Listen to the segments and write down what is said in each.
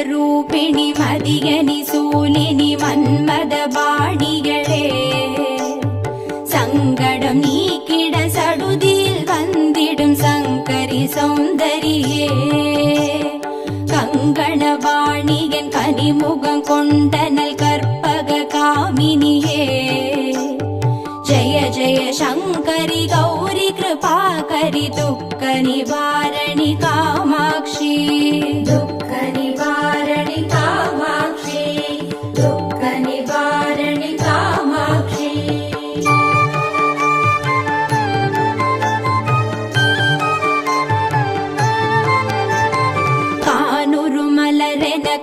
ರೂಪಿಣಿ ಮದಿಯನಿ ಸೂಲಿನಿ ಮನ್ಮದ ಬಾಣಿಗಳೇ சங்கடம் நீக்கிட சடுதியில் வந்திடும் சங்கரி சௌந்தரியே கங்கணவாணியன் கனிமுகம் கொண்டனல் கற்பக காமினியே ஜய ஜய சங்கரி கௌரி கிருபாகரி துக்க நிவாரணி காமாட்சி துக்க நிவாரணி காமாட்சி துக்க நிவாரணி காமாட்சி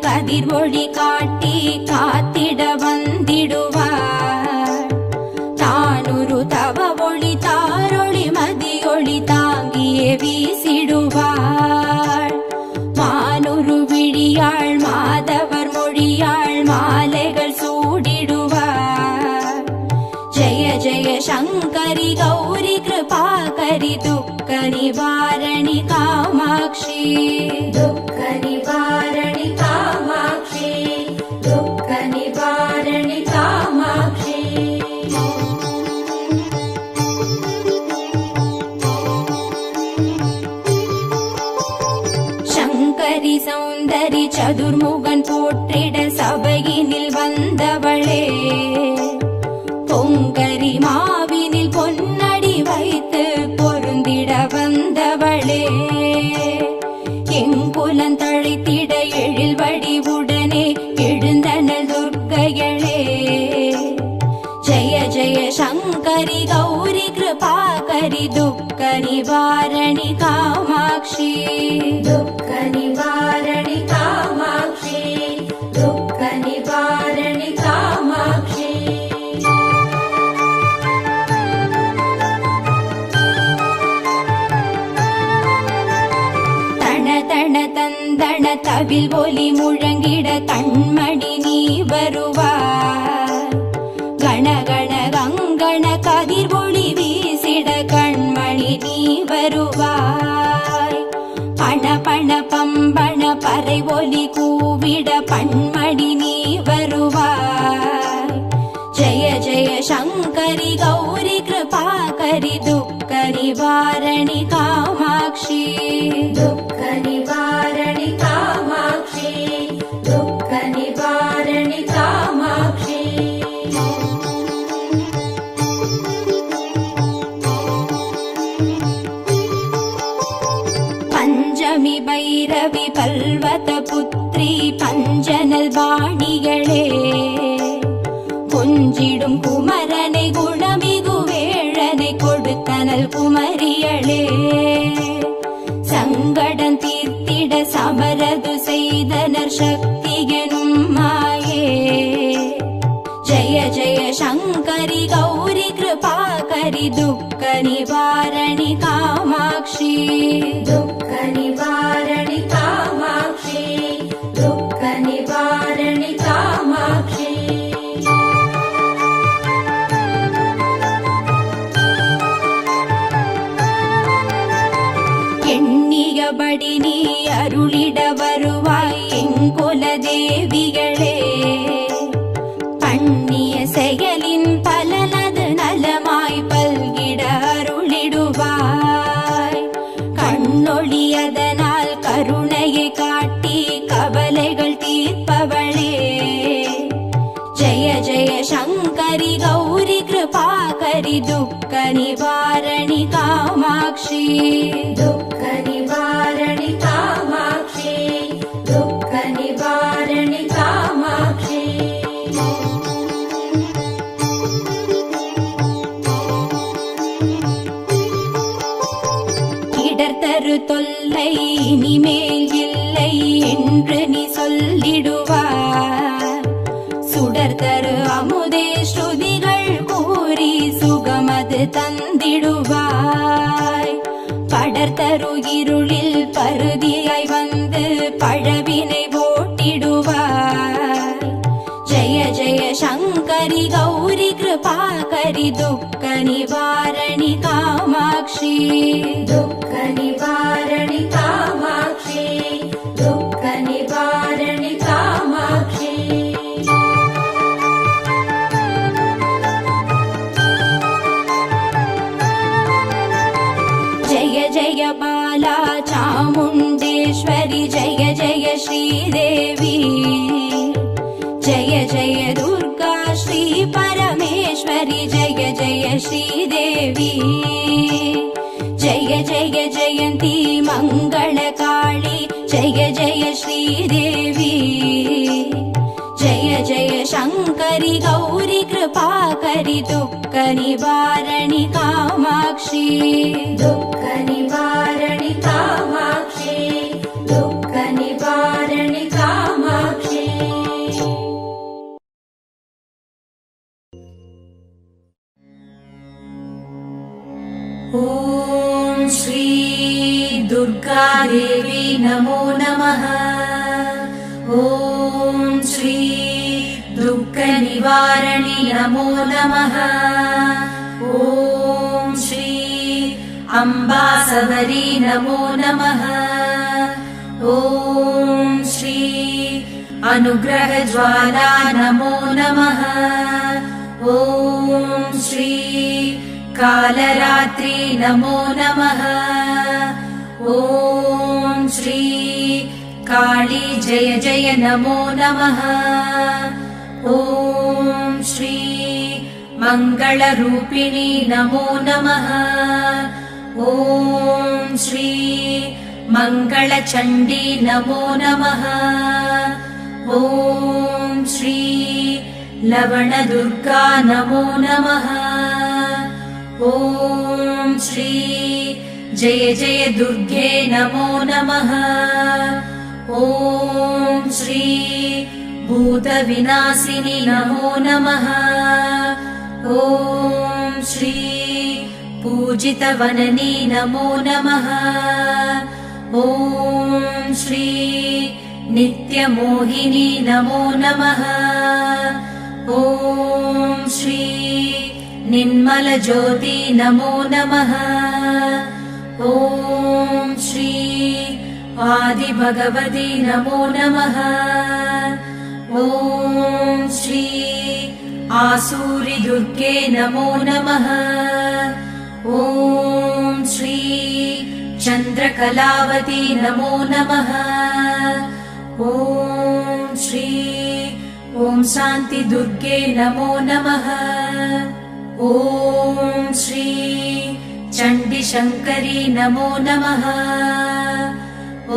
கதிர் ஒளி காட்டி காத்திட வந்திடுவார் தானுரு தவ ஒளி தாரொளி மதியொளி தாங்கியே வீசிடுவார் மானுரு விழியாள் மாதவர் மொழியாள் மாலைகள் சூடிடுவார் ஜெய ஜெய சங்கரி கௌரி கிருபாகரி துக்க நிவாரணி காமாட்சி துக்க நிவாரணி காமாட்சி துக்க நிவாரணி காமாட்சி சங்கரி சௌந்தரி சதுர்முகன் போற்றிட சபையினில் வந்தவளே பொங்கரி மாவினில் பொன்னடி வைத்து பொருந்திட வந்தவளே எங்குலன் தழைத்திட எழில் வடிவுடனே எழுந்தனல் துர்க்கையளே ஜய ஜய சங்கரி கௌரி கிருபாகரி துக்க நிவாரணி காமாட்சி துக்க நிவாரணி காமாட்சி துக்க நிவாரணி காமாட்சி தன தந்தன தவில் ஒலி முழங்கிட கண்மணி நீ வருவார் கணகண கங்கண கதிர் ஒளி வீசிட கண்மணி நீ வருவாய் பண பண பம்பண பறை ஒலி கூவிட பண்மணி நீ வருவாய் ஜய ஜய சங்கரி கௌரி கிருபாகரி துக்க நிவாரணி காமாட்சி துக்க நிவாரணி காமாட்சி துக்க நிவாரணி காமாட்சி பஞ்சமி பைரவி பல்வத புத்ரி பஞ்சனல் வாணிகளே கொஞ்சிடும் குமரனை குணமிகு வேழனை கொடுத்தனல் குமரியளே சங்கடம் தீர்த்திட சமரது செய்தனர் சக்தி எனும் மாயே ஜய ஜய சங்கரி கௌரி கிருபாகரி துக்க நிவாரணி காமாட்சி துக்க நிவாரணி காமாட்சி துக்க நிவாரணி காமாட்சி எண்ணியபடி நீ அருளிட வருவாய் எங்குல தேவிகளே பண்ணிய செயலின் பலனது நலமாய் பல்கிட அருளிடுவாய் கண்ணொழியதனால் கருணையை காட்டி கவலைகள் தீர்ப்பவளே ஜய ஜய சங்கரி கௌரி கிருபாகரி துக்க நிவாரணி காமாட்சி துக்க நிவாரணி காமாட்சி துக்க நிவாரணி காமாட்சி இடர்தரு தொல்லை இனிமேல் இல்லை என்று நீ சொல்லிடுவார் சுடர் தரு அமுதே ஸ்ருதிகள் கூறி சுகமது தந்திடுவாய் படர் தரு இருளில் பருதியாய் வந்து பழவினை शङ्करि गौरि कृपाकरि दुःख निवारणि कामाक्षि दुःख निवारणि कामाक्षि दुःख निवारणि कामाक्षि जय जय बाला चामुण्डेश्वरि जय जय श्रीदेवी जय जय दुर्गा श्री परमेश्वरि जय जय श्रीदेवी जय जय जयन्ती मङ्गलकाळी जय जय श्रीदेवी जय जय शङ्करि गौरि कृपाकरि दुःख निवारणि कामाक्षि दुःख निवारणि कामाक्षि दुःख निवारणि कामाक्षि ॐ श्री दुर्गा देवी नमो नमः ॐ श्री दुःख निवारणि नमो नमः ॐ श्री अम्बा सबरी नमो नमः ॐ श्री अनुग्रह ज्वाला नमो नमः ॐ श्री कालरात्रि नमो नमः ॐ श्री काली जय जय नमो नमः ॐ श्री मङ्गलरूपिणी नमो नमः ॐ श्री मङ्गलचण्डी नमो नमः ॐ श्री लवणदुर्गा नमो नमः ॐ श्री जय जय दुर्गे नमो नमः ॐ श्री भूतविनाशिनि नमो नमः ॐ श्री पूजितवननी नमो नमः ॐ श्री नित्यमोहिनी नमो नमः ॐ श्री निर्मलज्योति नमो नमः ॐ श्री आदिभगवती नमो नमः ॐ श्री आसूरि दुर्गे नमो नमः ॐ श्री चन्द्रकलावती नमो नमः ॐ श्री ॐ शान्ति दुर्गे नमो नमः ॐ श्री चण्डी शङ्करी नमो नमः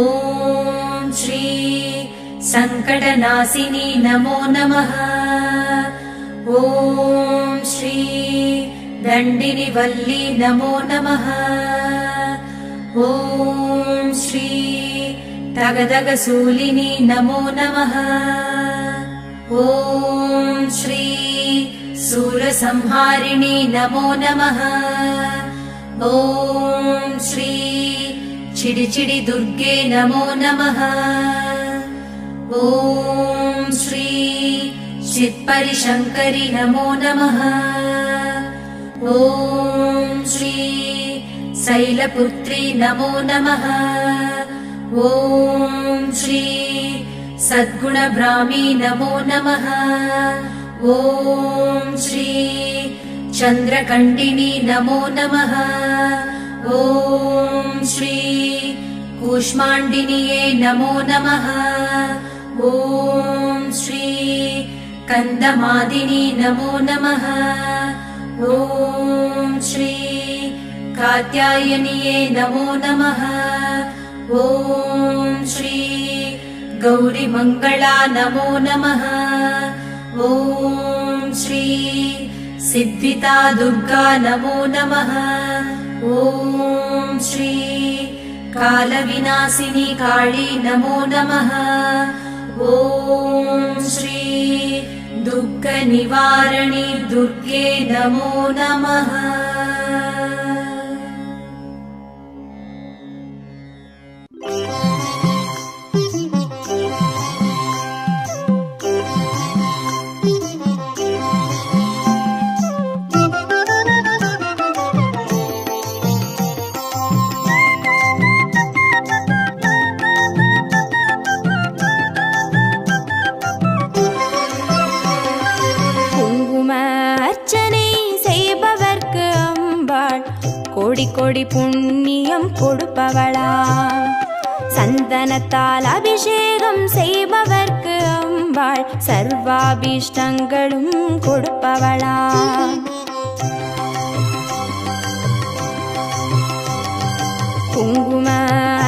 ॐ श्री सङ्कटनाशिनी नमो नमः ॐ श्री दण्डिनि वल्ली नमो नमः ॐ श्री तगदगसूलिनी नमो नमः ॐ श्री सूरसंहारिणी नमो नमः ॐ श्री चिडिचिडि दुर्गे नमो नमः ॐ श्री चित्परि शङ्करि नमो नमः ॐ श्री शैलपुत्री नमो नमः ॐ श्री सद्गुणब्राह्मी नमो नमः ॐ श्री चन्द्रकण्डिनी नमो नमः ॐ श्री कूष्माण्डिन्ये नमो नमः ॐ श्री कन्दमादिनी नमो नमः ॐ श्री कात्यायन्ये नमो नमः ॐ श्री गौरीमङ्गला नमो नमः ॐ श्री सिद्धिता दुर्गा नमो नमः ॐ श्री कालविनाशिनी काली नमो नमः ॐ श्री दुःखनिवारिणी दुर्गे नमो नमः அர்ச்சனை செய்பவர்க்கு அம்பாள் கோடி கோடி புண்ணியம் கொடுப்பவளா. சந்தனத்தால் அபிஷேகம் செய்பவர்க்கு அம்பாள் சர்வாபீஷ்டங்களும் கொடுப்பவளா. குங்கும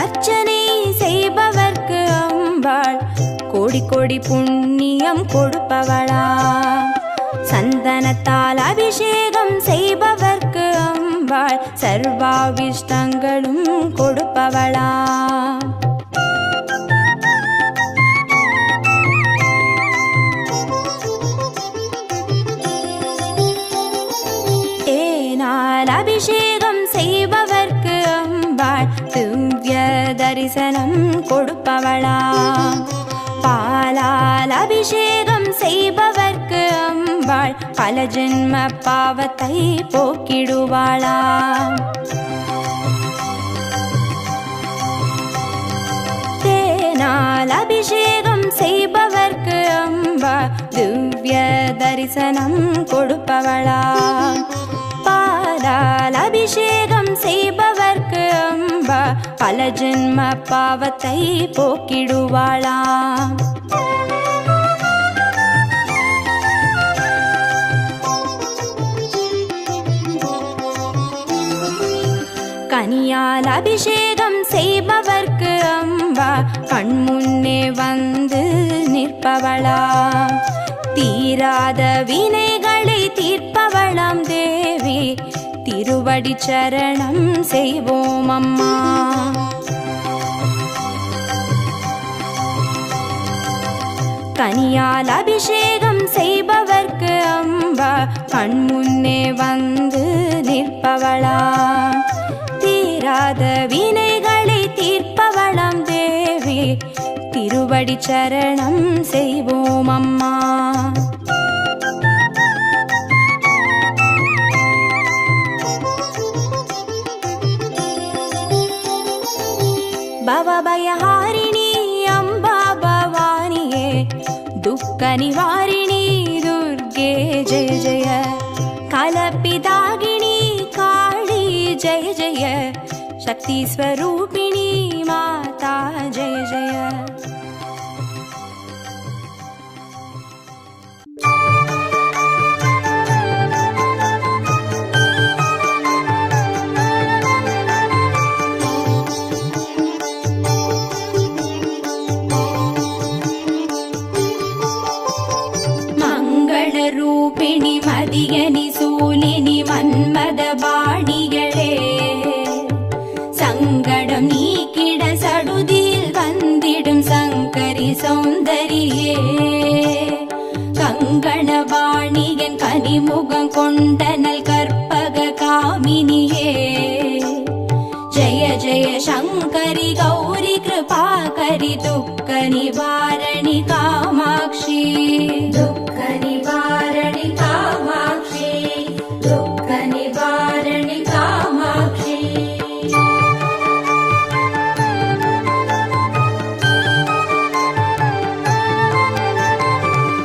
அர்ச்சனை செய்பவர்க்கு அம்பாள் கோடி கோடி புண்ணியம் கொடுப்பவளா. சந்தனத்தால் அபிஷேகம் செய்பவர்க்கு அம்பாள் சர்வாபீஷ்டங்களும் கொடுப்பவளா. தேனால் அபிஷேகம் செய்பவர்க்கு அம்பாள் திவ்ய தரிசனம் கொடுப்பவளா. பாலால் அபிஷேகம் செய்பவர்க்கு அம்பாள் பல ஜென்ம பாவத்தை போக்கிடுவாளா. தேனால் அபிஷேகம் செய்பவர்க்கு அம்பாள் திவ்ய தரிசனம் கொடுப்பவளா. பாலால் அபிஷேகம் செய்பவர்க்கு அம்பா பல ஜென்ம பாவத்தை போக்கிடுவாளா. கனியால் அபிஷேகம் செய்பவர்க்கு அம்பா கண்முன்னே வந்து நிற்பவளா. தீராத வினைகளை தீர்ப்பவளாம் தேவி திருவடி சரணம் செய்வோம் அம்மா. கனியால் அபிஷேகம் செய்பவர்க்கு அம்பா கண்முன்னே வந்து நிற்பவளா. தீராத வினைகளை தீர்ப்பவளாம் தேவி திருவடி சரணம் செய்வோம் அம்மா. பவபயஹாரிணி அம்பா பவானியே துக்க நிவாரிணி துர்கே ஜெய ஜெய. கலப்பிதாகினி காளி ஜெய ஜெய. சக்தி ஸ்வரூபிணி மாதா ஜெய ஜெய. ரூபிணி மதியனி சூலினி மன்மத பாணிகளே சங்கடம் நீக்கிட சடுதியில் வந்திடும் சங்கரி சௌந்தரியே. கங்கணவாணியன் கனிமுகம் கொண்டனல் கற்பக காமினியே. ஜய ஜய சங்கரி கௌரி கிருபாகரி துக்க நிவாரணி காமாட்சி. துக்க நிவாரணி காமாட்சி. துக்க நிவாரணி காமாட்சி.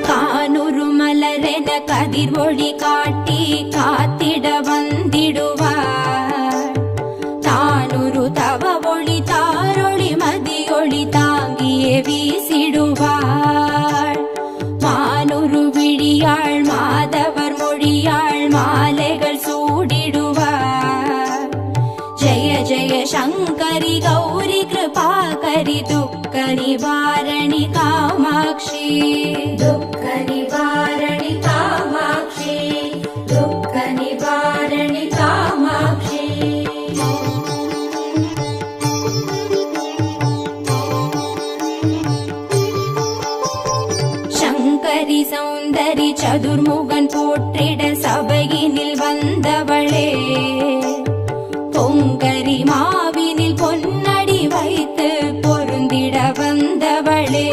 கானுரு மலரென கதிர் ஒளி காட்டி காத்திட வந்திடுவார். தானுரு தவ ஒளி தாரொளி மதியொளி தாங்கியே வீசிடுவாள். மானுரு விழியாள் மாதவர் மொழியாள் மாலைகள் சூடிடுவார். ஜய ஜய சங்கரி கௌரி கிருபாகரி துக்க நிவாரணி காமாட்சி. துக்க நிவாரணி காமாட்சி. துக்க நிவாரணி காமாட்சி. சங்கரி சௌந்தரி சதுர்முகன் போற்றிட சபையினில் வந்தவளே. பொங்கரி மாவினில் பொன்னடி வைத்து பொருந்திட வந்தவளே.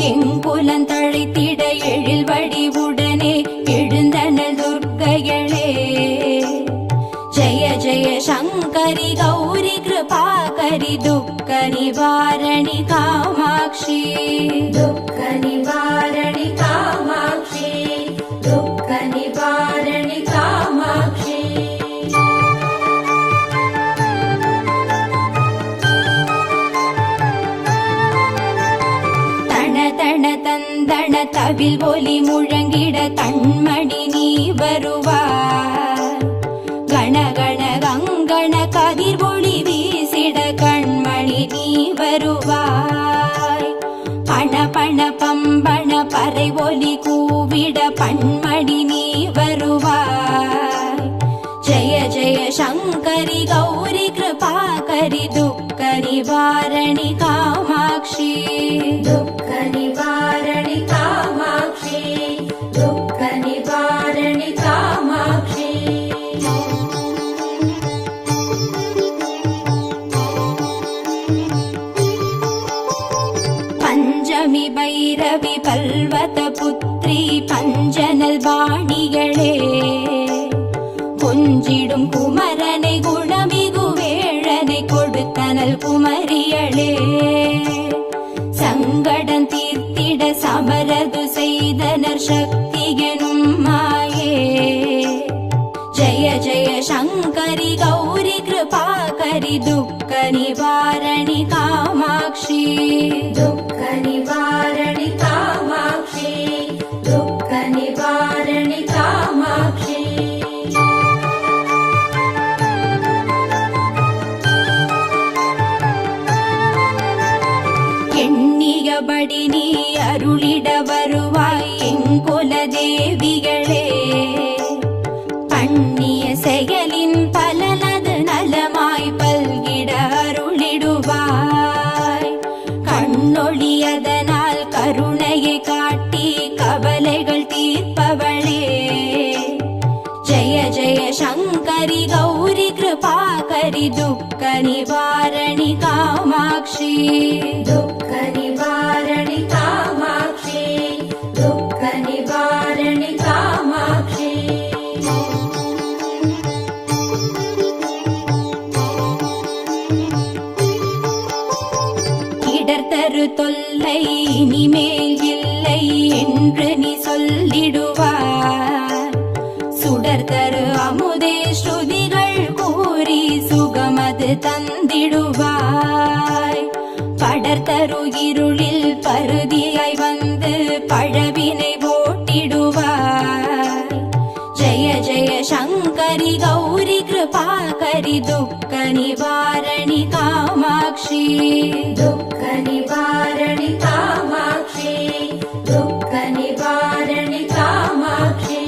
எங்குலன் தழைத்திட எழில் வடிவுடனே எழுந்தனல் துர்க்கைகளே. ஜய ஜய சங்கரி கௌரி கிருபாகரி துக்க நிவாரணி காமாட்சி. துக்க நிவாரணி காமாட்சி. துக்க தவில் ஒலி முழங்கிட கண்மணி நீ வருவாய். கணகண கங்கண கதிர் ஒளி வீசிட கண்மணி நீ வருவாய். பண பண பம்பண பறை ஒலி கூவிட பண்மணி நீ வருவாய். ஜய ஜய சங்கரி கௌரி கிருபாகரி துக்க நிவாரணி காமாட்சி. दुःख निवारणि कामाक्षी दुःख निवारणि कामाक्षी. பஞ்சமி பைரவி பல்வத புத்ரி பஞ்சனல் பாணிகளே, கொஞ்சிடும் குமரனை குணமிகு வேழனை கொடுத்தனல் குமரியளே. சங்கடம் தீர்த்திட சமரது செய்தனர் சக்தி எனும் மாயே. ஜய ஜய சங்கரி கௌரி கிருபாகரி துக்க நிவாரணி காமாட்சி. दुःख निवारणि कामाक्षी दुःख निवारणि कामाक्षी. எண்ணியபடி நீ அருளிட வருவாய் எங்குல தேவிகளே. பண்ணிய செயலின் பலனது நலமாய் பல்கிட அருளிடுவாய். கண்ணொழியதனால் கருணையை காட்டி கவலைகள் தீர்ப்பவளே. ஜய ஜய சங்கரி கௌரி கிருபாகரி துக்க நிவாரணி காமாட்சி. दुःख निवारणि कामाक्षी दुःख निवारणि कामाक्षी. இடர்தரு தொல்லை இனிமேல் இல்லை என்று நீ சொல்லிடுவார். சுடர்தரு அமுதே ஸ்ருதிகள் கூறி சுகமது தந்திடுவாய். படர்தரு இருளில் பருதியாய் வந்து பழவினை ஓட்டிடுவாய். ஜய ஜய சங்கரி கௌரி கிருபாகரி துக்க நிவாரணி காமாட்சி. दुःख निवारणि कामाक्षी दुःख निवारणि कामाक्षी.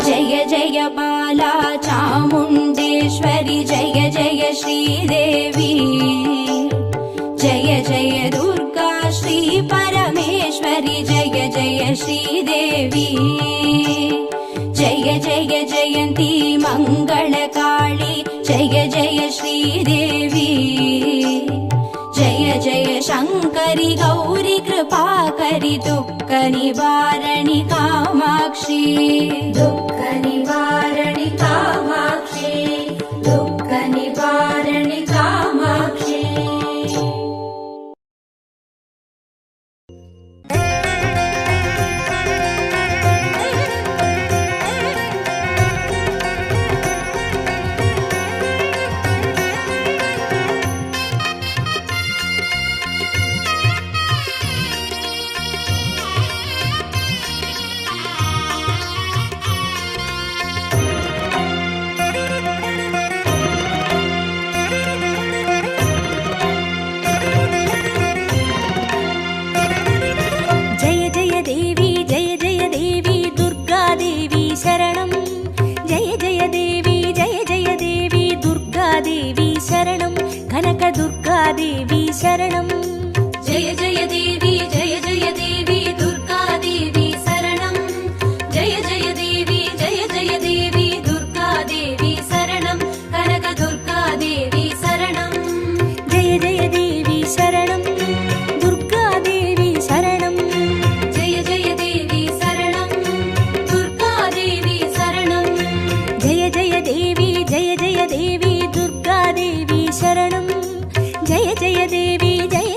जय जय बाला चामुण्डेश्वरि जय जय श्रीदेवी. जय जय दुर्गा श्री परमेश्वरि जय जय श्रीदेवी. जय जय जयन्ती मङ्गलकाली जय जय श्रीदेवी. जय जय शङ्करि गौरी कृपाकरि दुःख निवारणि कामाक्षी. दुःख निवारणि कामाक्षी दुःख निवारणि कामाक्षी. देवी शरणं जय जय देवी दुर्गा देवी शरणं जय जय देवी दुर्गा देवी शरणं कनक दुर्गा देवी शरणं जय जय देवी शरणं दुर्गा देवी शरणं जय जय देवी शरणं दुर्गा देवी शरणं जय जय देवी दुर्गा देवी शरणं जय जय देवी जय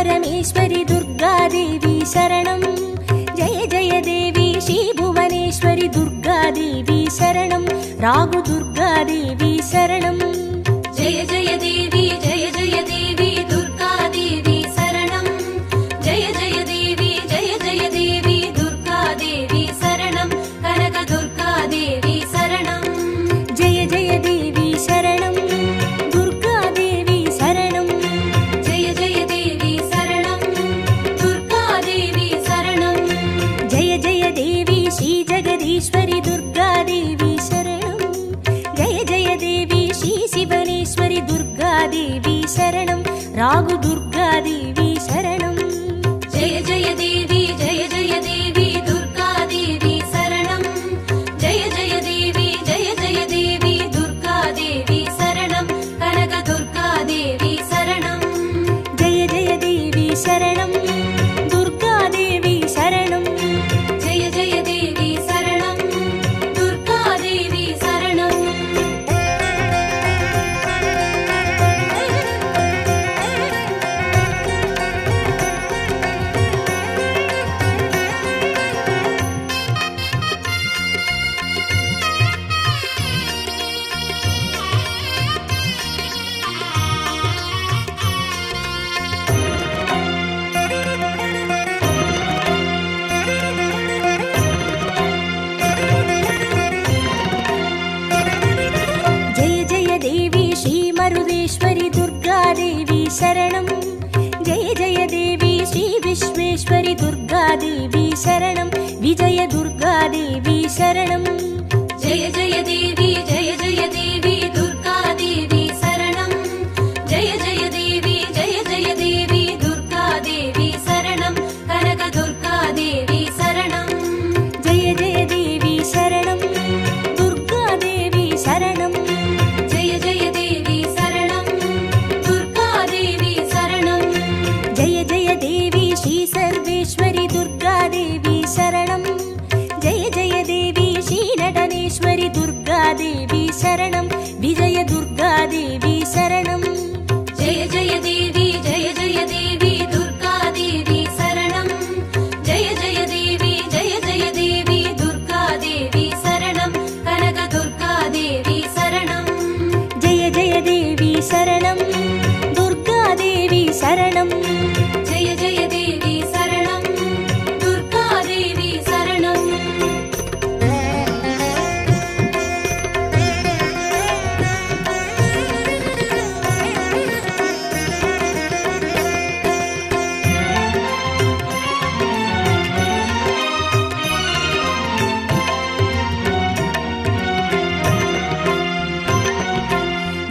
परमेश्वरि दुर्गादेवी शरणं जय जय देवी श्रीभुवनेश्वरि दुर्गादेवी शरणं रागु दुर्गादेवी शरणं जय जय देवी दुर्गादेवी शरणं जय जय देवी दुर्गादेवी शरणं कनक दुर्गादेवी शरणं जय जय देवी शरणं दुर्गादेवी शरणं जय जय देवी शरणं दुर्गादेवी शरणं जय जय देवी श्री जगदीश्वरि दुर्गादेवी शरणं जय जय देवी श्री शिवनेश्वरि दुर्गादेवी शरणं रागु दुर्गादेवी शरणं जय जय देवी दुर्गादेवी शरणं जय जय देवी दुर्गादेवी शरणं कनक दुर्गादेवी शरणं जय जय देवी शरणं दुर्गादेवी शरणं जय जय देवी शरणं दुर्गादेवी शरणं जय जय देवी श्री मरुदेश्वरि दुर्गादेवी शरणं जय जय देवी श्री विश्वेश्वरि दुर्गादेवी शरणं विजय दुर्गादेवी शरणं जय जय देवी दुर्गादेवी शरणं जय जय देवी दुर्गादेवी शरणं कनक दुर्गादेवी शरणं जय जय देवी शरणं दुर्गादेवी शरणं जय जय देवी शरणं दुर्गादेवी शरणं जय जय देवी श्री सर्वेश्वरि दुर्गादेवी शरणं जय जय देवी श्री नटनेश्वरि दुर्गादेवी शरणं विजय दुर्गादेवी शरणं जय जय देवी दुर्गादेवी शरणं जय जय देवी दुर्गादेवी शरणं कनक दुर्गादेवी शरणं जय जय देवी शरणं दुर्गादेवी शरणं जय जय देवी शरणं दुर्गादेवी शरणं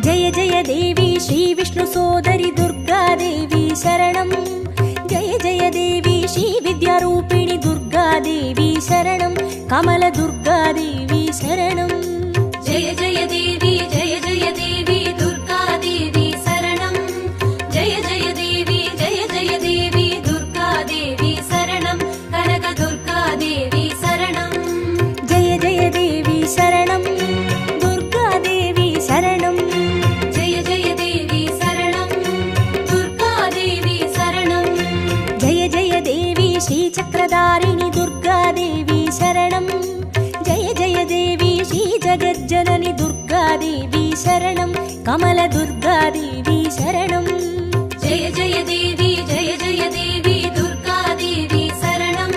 जय जय देवी श्री विष्णु सोदरि दुर्गादेवी शरणं जय जय देवी श्री विद्यारूपिणि दुर्गादेवी शरणं कमल दुर्गादेवी शरणं जय जय देवी दुर्गादेवी शरणं जय जय देवी दुर्गादेवी शरणं कनक दुर्गादेवी शरणं जय जय देवी शरणं दुर्गादेवी शरणं जय जय देवी शरणं दुर्गादेवी शरणं जय जय देवी श्री चक्रधारिणि दुर्गादेवी शरणं जय जय देवी श्री जगज्जननि दुर्गादेवी शरणं कमल दुर्गादेवी शरणं जय जय देवी दुर्गादेवी शरणं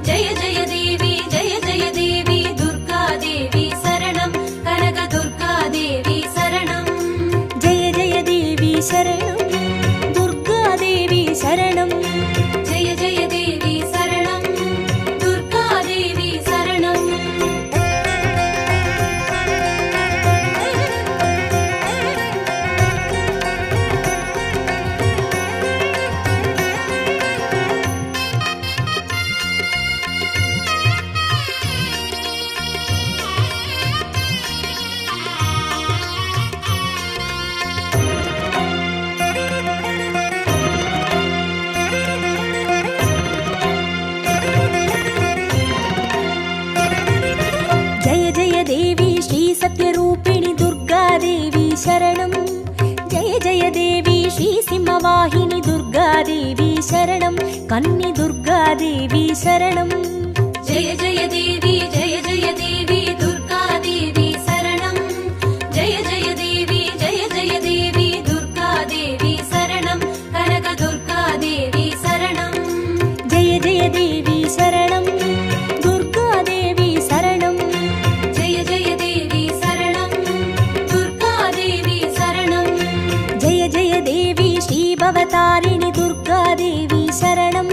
जय जय देवी दुर्गादेवी शरणं कनक दुर्गादेवी शरणं जय जय देवी शरणं दुर्गादेवी शरणं जय जय देवी शरणं दुर्गादेवी शरणं दुर्गादेवी शरणं कन्नि दुर्गादेवी शरणं जय जय देवी दुर्गादेवी शरणं जय जय देवी दुर्गादेवी शरणं कनक दुर्गादेवी शरणं जय जय देवी शरणं दुर्गादेवी शरणं जय जय देवी शरणं दुर्गादेवी शरणं जय जय देवी श्रीभवतारिणि दुर्गादेवी शरणं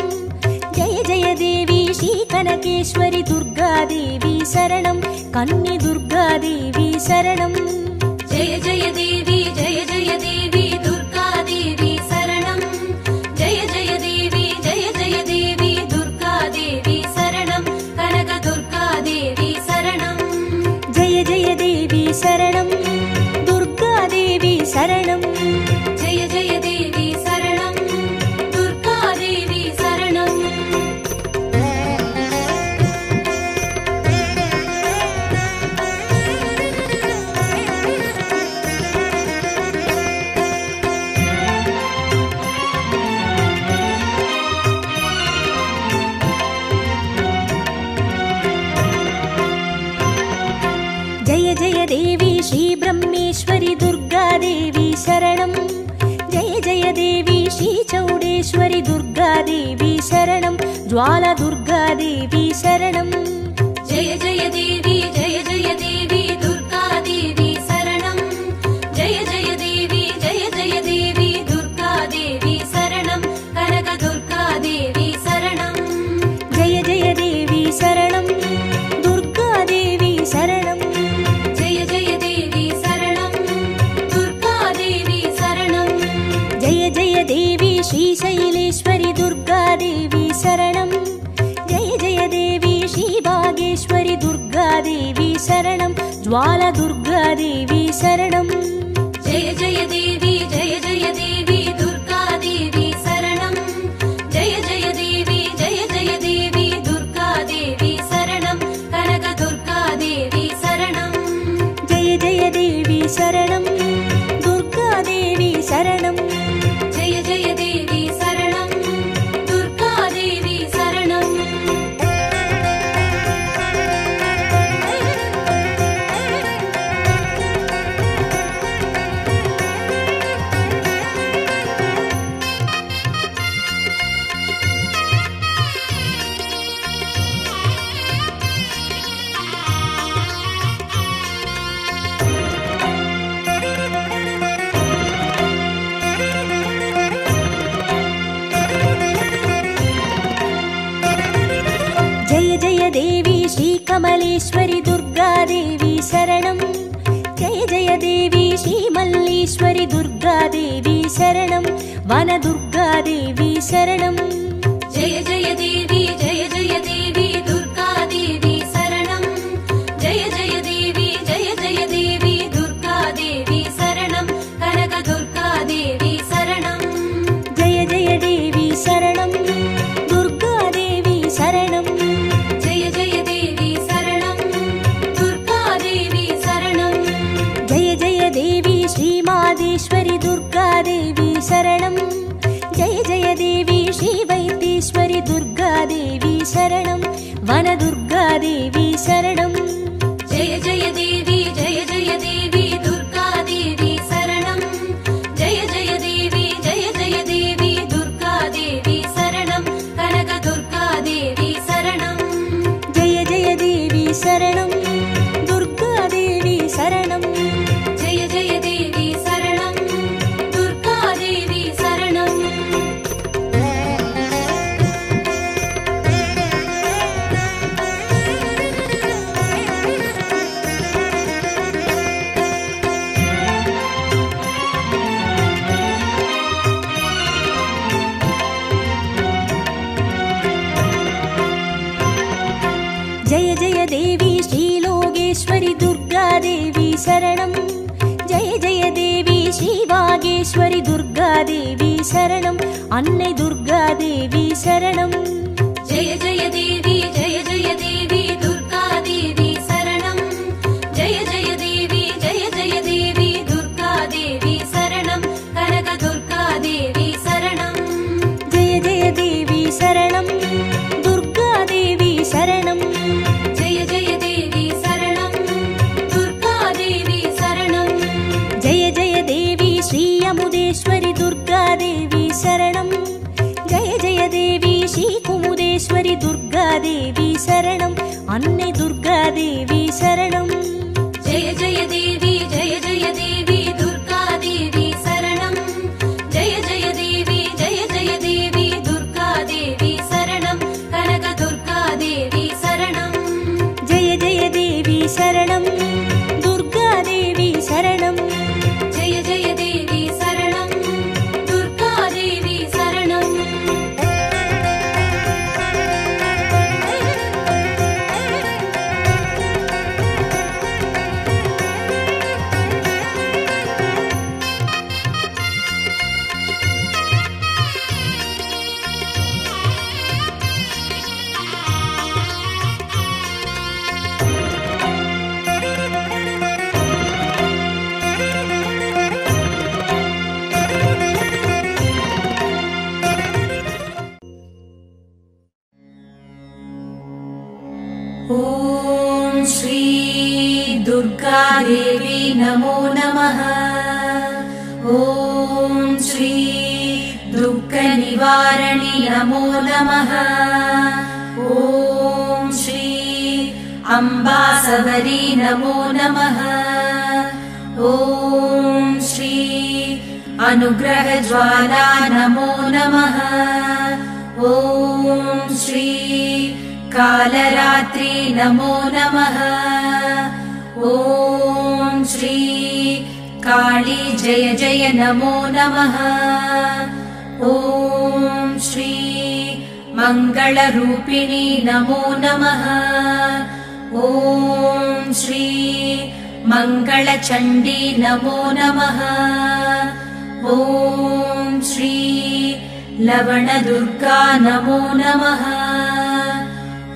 जय जय देवी श्रीकनकेश्वरि दुर्गादेवी शरणं कन्नि दुर्गादेवी शरणं जय जय देवी दुर्गादेवी शरणं जय जय देवी दुर्गादेवी शरणं कनक दुर्गादेवी शरणं जय जय देवी शरणं दुर्गादेवी शरणं जय जय देवी शरणं दुर्गादेवी शरणं जय जय देवी श्रीब्रह्मेश्वरि दुर्गादेवी शरणं जय जय देवी श्रीचौडेश्वरि दुर्गादेवी शरणं ज्वाला दुर्गादेवी शरणं जय जय देवी दुर्गादेवी शरणं जय जय देवी दुर्गादेवी शरणं कनक दुर्गादेवी शरणं जय जय देवी शरणं दुर्गादेवी शरणं जय जय देवी शरणं दुर्गादेवी शरणं जय जय देवी श्रीशैलेश्वरि दुर्गादेवी शरणं जय जय देवी श्रीभागेश्वरि दुर्गादेवी शरणं ज्वाला दुर्गादेवी शरणं जय जय देवी दुर्गादेवी शरणं जय जय देवी दुर्गादेवी शरणं कनक दुर्गादेवी शरणं जय जय देवी शरणं दुर्गादेवी शरणं जय जय देवी शरणं दुर्गादेवी शरणं जय जय देवी श्रीकमलेश्वरि दुर्गादेवी शरणं जय जय देवी श्रीमल्लीश्वरि दुर्गादेवी शरणं वनदुर्गादेवी शरणं जय जय देवी दुर्गादेवी शरणं जय जय देवी दुर्गादेवी शरणं कनक दुर्गादेवी शरणं जय जय देवी शरणं दुर्गादेवी शरणं जय जय देवी शरणं दुर्गादेवी शरणं जय जय देवी श्रीमादेश्वरि दुर्गादेवी शरणं जय जय देवी श्रीवैद्येश्वरि दुर्गादेवी शरणं वनदुर्गादेवी शरणं जय जय देवी दुर्गादेवी शरणं जय जय देवी दुर्गादेवी शरणं कनक दुर्गादेवी शरणं जय जय देवी शरणं दुर्गादेवी शरणं जय जय देवी शरणं दुर्गादेवी शरणं जय जय देवी श्रीलोकेश्वरि दुर्गादेवी शरणं जय जय देवी श्रीवागेश्वरि दुर्गादेवी शरणं अन्नै दुर्गादेवी शरणं जय जय देवी दुर्गादेवी शरणं जय जय देवी दुर्गादेवी शरणं कनक दुर्गादेवी शरणं दुर्गादेवी शरणम् अन्ने दुर्गादेवी शरणम् जय जय देवी दुर्गादेवी शरणम् जय जय देवी दुर्गादेवी शरणम् कनक दुर्गादेवी शरणम् जय जय देवी शरणम् दुर्गादेवी शरणम् जय जय देवी शरणम् दुर्गादेवी शरणम् ॐ श्री दुर्गादेवी नमो नमः। ॐ श्री दुःखनिवारणि नमो नमः। ॐ श्री अम्बासवरी नमो नमः। ॐ श्री अनुग्रहज्वाला नमो नमः। ॐ श्री कालरात्रि नमो नमः। ॐ श्री काली जय जय नमो नमः। ॐ श्री मङ्गलरूपिणी नमो नमः। ॐ श्री मङ्गलचण्डी नमो नमः। ॐ श्री लवणदुर्गा नमो नमः।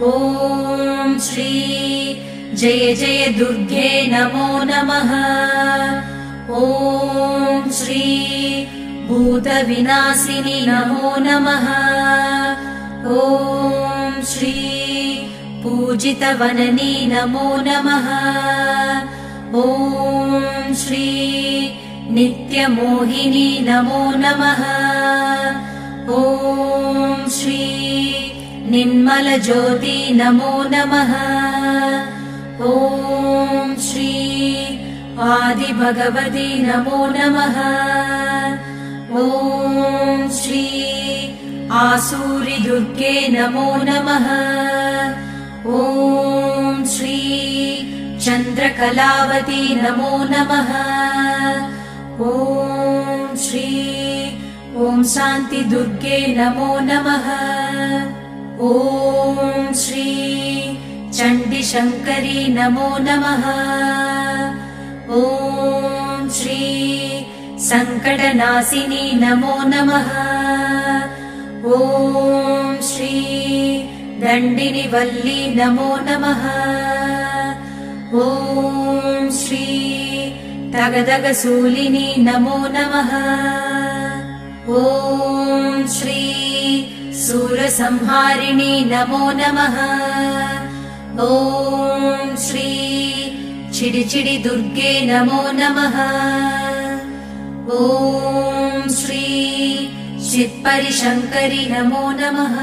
ॐ श्री जय जय दुर्गे नमो नमः। ॐ श्री भूतविनाशिनि नमो नमः। ॐ श्री पूजितवननी नमो नमः। ॐ श्री नित्यमोहिनी नमो नमः। ॐ श्री निर्मलज्योति नमो नमः। ॐ श्री आदिभगवती नमो नमः। ॐ श्री आसूरिदुर्गे नमो नमः। ॐ श्री चन्द्रकलावती नमो नमः। ॐ श्री ॐ शान्तिदुर्गे नमो नमः। ॐ श्री चण्डीशङ्करी नमो नमः। ॐ श्री सङ्कटनाशिनी नमो नमः। ॐ श्री दण्डिनिवल्ली नमो नमः। ॐ श्री तगदगशूलिनी नमो नमः। ॐ श्री सूरसंहारिणी नमो नमः। ॐ श्री चिडिचिडि दुर्गे नमो नमः। ॐ श्री चित्परिशङ्करि नमो नमः।